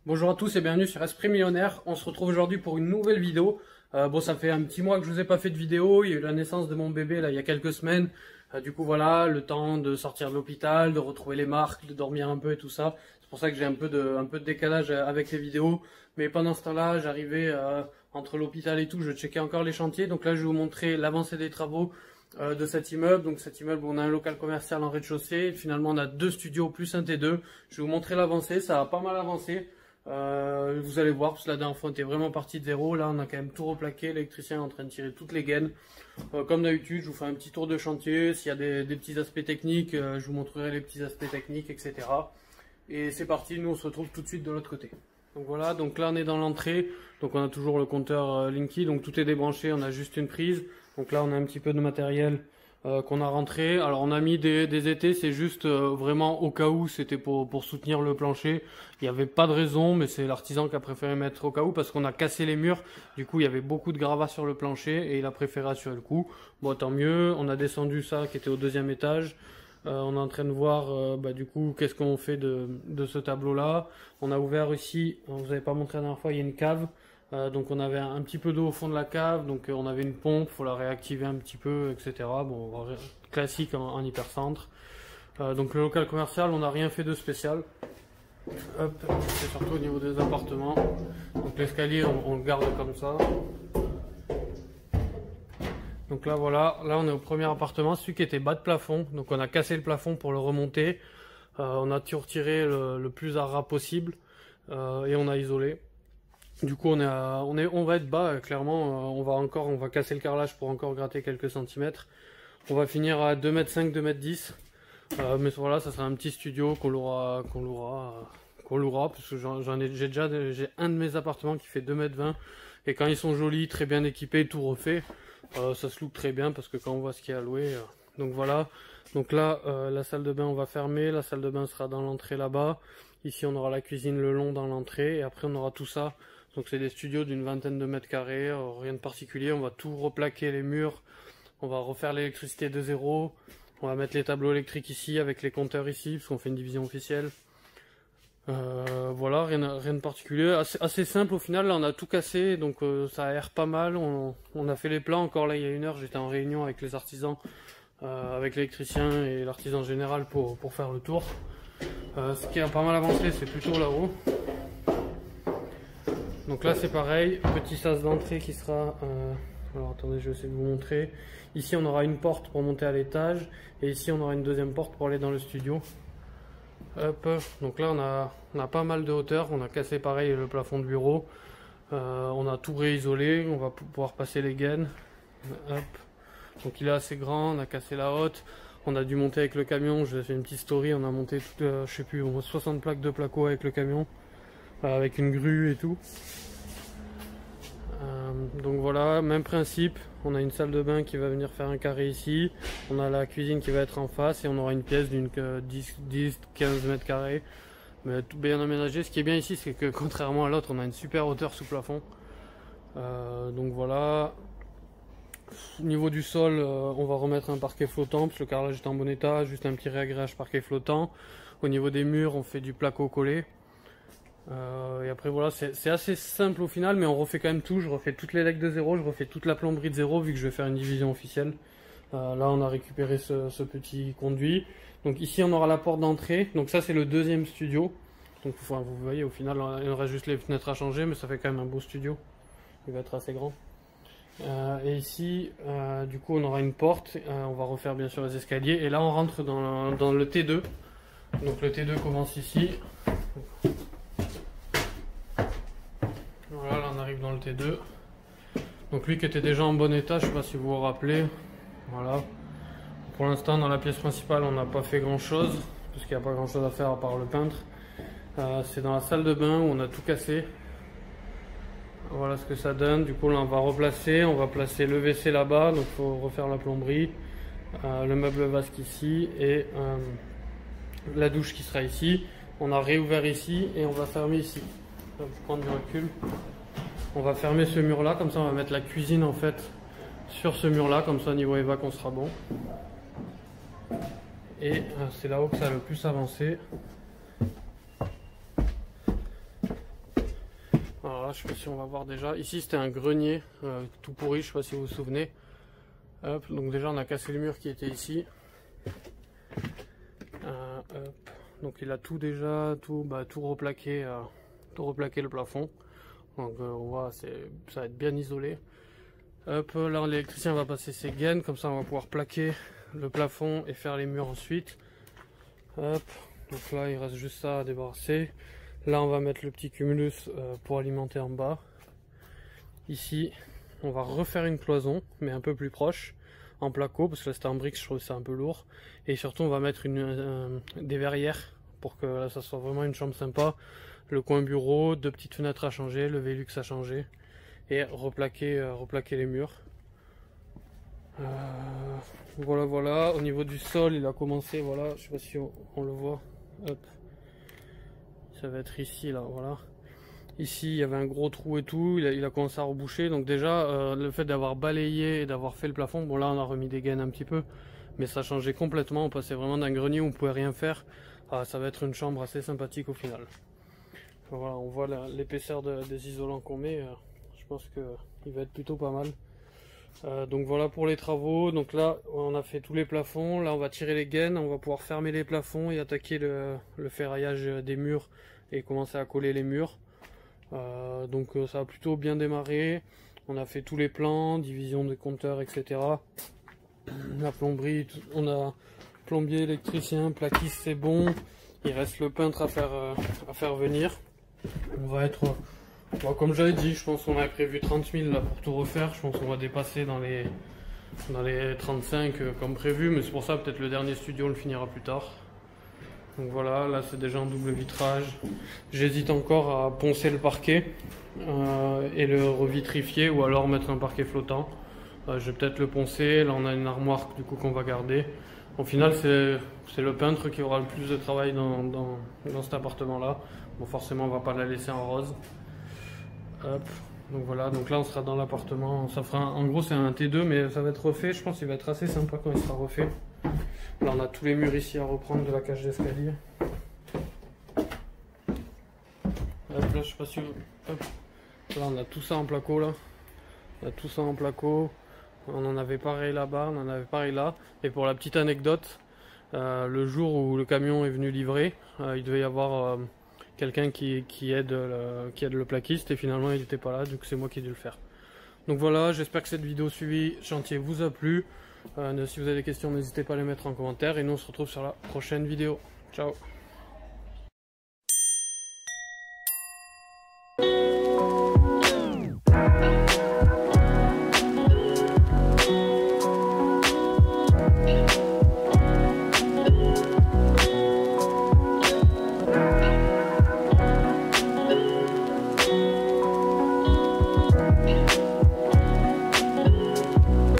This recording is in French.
Bonjour à tous et bienvenue sur Esprit Millionnaire. On se retrouve aujourd'hui pour une nouvelle vidéo. Bon, ça fait un petit mois que je vous ai pas fait de vidéo. Il y a eu la naissance de mon bébé là il y a quelques semaines. Du coup voilà, le temps de sortir de l'hôpital, de retrouver les marques, de dormir un peu et tout ça. C'est pour ça que j'ai un peu de décalage avec les vidéos. Mais pendant ce temps-là, j'arrivais entre l'hôpital et tout, je checkais encore les chantiers. Donc là, je vais vous montrer l'avancée des travaux de cet immeuble. Donc cet immeuble, on a un local commercial en rez-de-chaussée. Finalement, on a 2 studios plus un T2. Je vais vous montrer l'avancée. Ça a pas mal avancé. Vous allez voir, parce que la dernière fois on était vraiment parti de zéro. Là on a quand même tout replaqué, l'électricien est en train de tirer toutes les gaines. Comme d'habitude, je vous fais un petit tour de chantier. S'il y a des petits aspects techniques, je vous montrerai les petits aspects techniques, etc. Et c'est parti, nous on se retrouve tout de suite de l'autre côté. Donc voilà, donc là on est dans l'entrée. Donc on a toujours le compteur Linky, donc tout est débranché, on a juste une prise. Donc là on a un petit peu de matériel qu'on a rentré. Alors on a mis des étais, c'est juste vraiment au cas où, c'était pour soutenir le plancher. Il n'y avait pas de raison, mais c'est l'artisan qui a préféré mettre au cas où parce qu'on a cassé les murs. Du coup il y avait beaucoup de gravats sur le plancher et il a préféré assurer le coup. Bon, tant mieux, on a descendu ça qui était au 2e étage. On est en train de voir du coup qu'est-ce qu'on fait de ce tableau là. On a ouvert ici, on vous avait pas montré la dernière fois, il y a une cave. Donc on avait un petit peu d'eau au fond de la cave, donc on avait une pompe, il faut la réactiver un petit peu, etc. Bon, classique en hypercentre. Donc le local commercial, on n'a rien fait de spécial. Hop, c'est surtout au niveau des appartements. Donc l'escalier, on le garde comme ça. Donc là voilà, là on est au premier appartement, celui qui était bas de plafond. Donc on a cassé le plafond pour le remonter. On a retiré le plus à ras possible et on a isolé. Du coup on va être bas, clairement. On va casser le carrelage pour encore gratter quelques centimètres. On va finir à 2,5 m, 2,10 m. Mais voilà, ça sera un petit studio qu'on louera parce que j'ai un de mes appartements qui fait 2,20 m. Et quand ils sont jolis, très bien équipés, tout refait, ça se look très bien parce que quand on voit ce qu'il y a à louer. Donc voilà. Donc là, la salle de bain on va fermer. La salle de bain sera dans l'entrée là-bas. Ici on aura la cuisine le long dans l'entrée et après on aura tout ça. Donc c'est des studios d'une vingtaine de mètres carrés, rien de particulier. On va tout replaquer les murs, on va refaire l'électricité de zéro. On va mettre les tableaux électriques ici avec les compteurs ici parce qu'on fait une division officielle. Voilà, rien de particulier, assez simple au final. Là on a tout cassé, donc ça aère pas mal. On a fait les plans, encore là il y a 1 heure j'étais en réunion avec les artisans, avec l'électricien et l'artisan général pour faire le tour. Ce qui a pas mal avancé c'est plutôt là-haut. Donc là c'est pareil, petit sas d'entrée qui sera... alors attendez, je vais essayer de vous montrer. Ici on aura une porte pour monter à l'étage et ici on aura une deuxième porte pour aller dans le studio. Hop, donc là on a pas mal de hauteur, on a cassé pareil le plafond de bureau. On a tout réisolé, on va pouvoir passer les gaines. Hop. Donc il est assez grand, on a cassé la haute. On a dû monter avec le camion, je vais faire une petite story, on a monté je sais plus, 60 plaques de placo avec le camion. Avec une grue et tout. Donc voilà, même principe, on a une salle de bain qui va venir faire un carré ici, on a la cuisine qui va être en face et on aura une pièce d'une 10-15 mètres carrés, mais tout bien aménagé. Ce qui est bien ici, c'est que contrairement à l'autre, on a une super hauteur sous plafond. Donc voilà. Au niveau du sol, on va remettre un parquet flottant parce que le carrelage est en bon état, juste un petit réagrégage parquet flottant. Au niveau des murs, on fait du placo collé. Et après voilà, c'est assez simple au final, mais on refait quand même tout. Je refais toutes les legs de zéro, je refais toute la plomberie de zéro vu que je vais faire une division officielle. Là on a récupéré ce petit conduit. Donc ici on aura la porte d'entrée, donc ça c'est le 2e studio. Donc enfin, vous voyez au final il reste juste les fenêtres à changer, mais ça fait quand même un beau studio. Il va être assez grand. Et ici du coup on aura une porte, on va refaire bien sûr les escaliers. Et là on rentre dans le T2. Donc le T2 commence ici. Voilà, là on arrive dans le T2. Donc lui qui était déjà en bon état, je sais pas si vous vous rappelez. Voilà. Pour l'instant dans la pièce principale on n'a pas fait grand chose, parce qu'il n'y a pas grand chose à faire à part le peintre. C'est dans la salle de bain où on a tout cassé. Voilà ce que ça donne. Du coup là on va replacer, on va placer le WC là-bas, donc il faut refaire la plomberie. Le meuble vasque ici et la douche qui sera ici. On a réouvert ici et on va fermer ici. Je vais prendre du recul. On va fermer ce mur là, comme ça on va mettre la cuisine en fait sur ce mur là, comme ça niveau évac on sera bon. Et c'est là-haut que ça a le plus avancé. Alors là, je sais pas si on va voir déjà. Ici, c'était un grenier tout pourri, je sais pas si vous vous souvenez. Hop, donc déjà, on a cassé le mur qui était ici. Hop. Donc il a tout déjà, tout replaqué le plafond. Donc on voit, ça va être bien isolé. Hop, là l'électricien va passer ses gaines, comme ça on va pouvoir plaquer le plafond et faire les murs ensuite. Hop, donc là il reste juste ça à débarrasser. Là on va mettre le petit cumulus pour alimenter en bas. Ici on va refaire une cloison, mais un peu plus proche, en placo, parce que là c'était en briques, je trouve que c'est un peu lourd. Et surtout on va mettre des verrières pour que là, ça soit vraiment une chambre sympa. Le coin bureau, 2 petites fenêtres à changer, le Velux à changer et replaquer les murs. Voilà, au niveau du sol il a commencé, voilà, je sais pas si on le voit. Hop. Ça va être ici, là, voilà. Ici, il y avait un gros trou et tout, il a commencé à reboucher. Donc déjà, le fait d'avoir balayé et d'avoir fait le plafond, bon là on a remis des gaines un petit peu, mais ça changeait complètement. On passait vraiment d'un grenier où on pouvait rien faire. Ça va être une chambre assez sympathique au final. Voilà, on voit l'épaisseur des isolants qu'on met. Je pense qu'il va être plutôt pas mal. Donc voilà pour les travaux. Donc là, on a fait tous les plafonds. Là, on va tirer les gaines. On va pouvoir fermer les plafonds et attaquer le ferraillage des murs et commencer à coller les murs. Donc ça a plutôt bien démarré. On a fait tous les plans, division des compteurs, etc. La plomberie, on a plombier, électricien, plaquiste, c'est bon. Il reste le peintre à faire venir. On va être, bon, comme j'avais dit, je pense qu'on avait prévu 30 000 là pour tout refaire. Je pense qu'on va dépasser dans les 35 comme prévu, mais c'est pour ça peut-être le dernier studio on le finira plus tard. Donc voilà, là c'est déjà en double vitrage. J'hésite encore à poncer le parquet et le revitrifier, ou alors mettre un parquet flottant. Je vais peut-être le poncer. Là on a une armoire du coup qu'on va garder. Au final c'est le peintre qui aura le plus de travail dans cet appartement là. Bon, forcément on va pas la laisser en rose. Hop. Donc voilà, donc là on sera dans l'appartement. Ça fera en gros c'est un T2, mais ça va être refait. Je pense qu'il va être assez sympa quand il sera refait. Là on a tous les murs ici à reprendre de la cage d'escalier. Hop, là je sais pas si hop. Là on a tout ça en placo là. On a tout ça en placo. On en avait pareil là-bas, on en avait pareil là. Et pour la petite anecdote, le jour où le camion est venu livrer, il devait y avoir quelqu'un qui aide le plaquiste, et finalement il n'était pas là, donc c'est moi qui ai dû le faire. Donc voilà, j'espère que cette vidéo suivi chantier vous a plu. Si vous avez des questions, n'hésitez pas à les mettre en commentaire, et nous on se retrouve sur la prochaine vidéo. Ciao.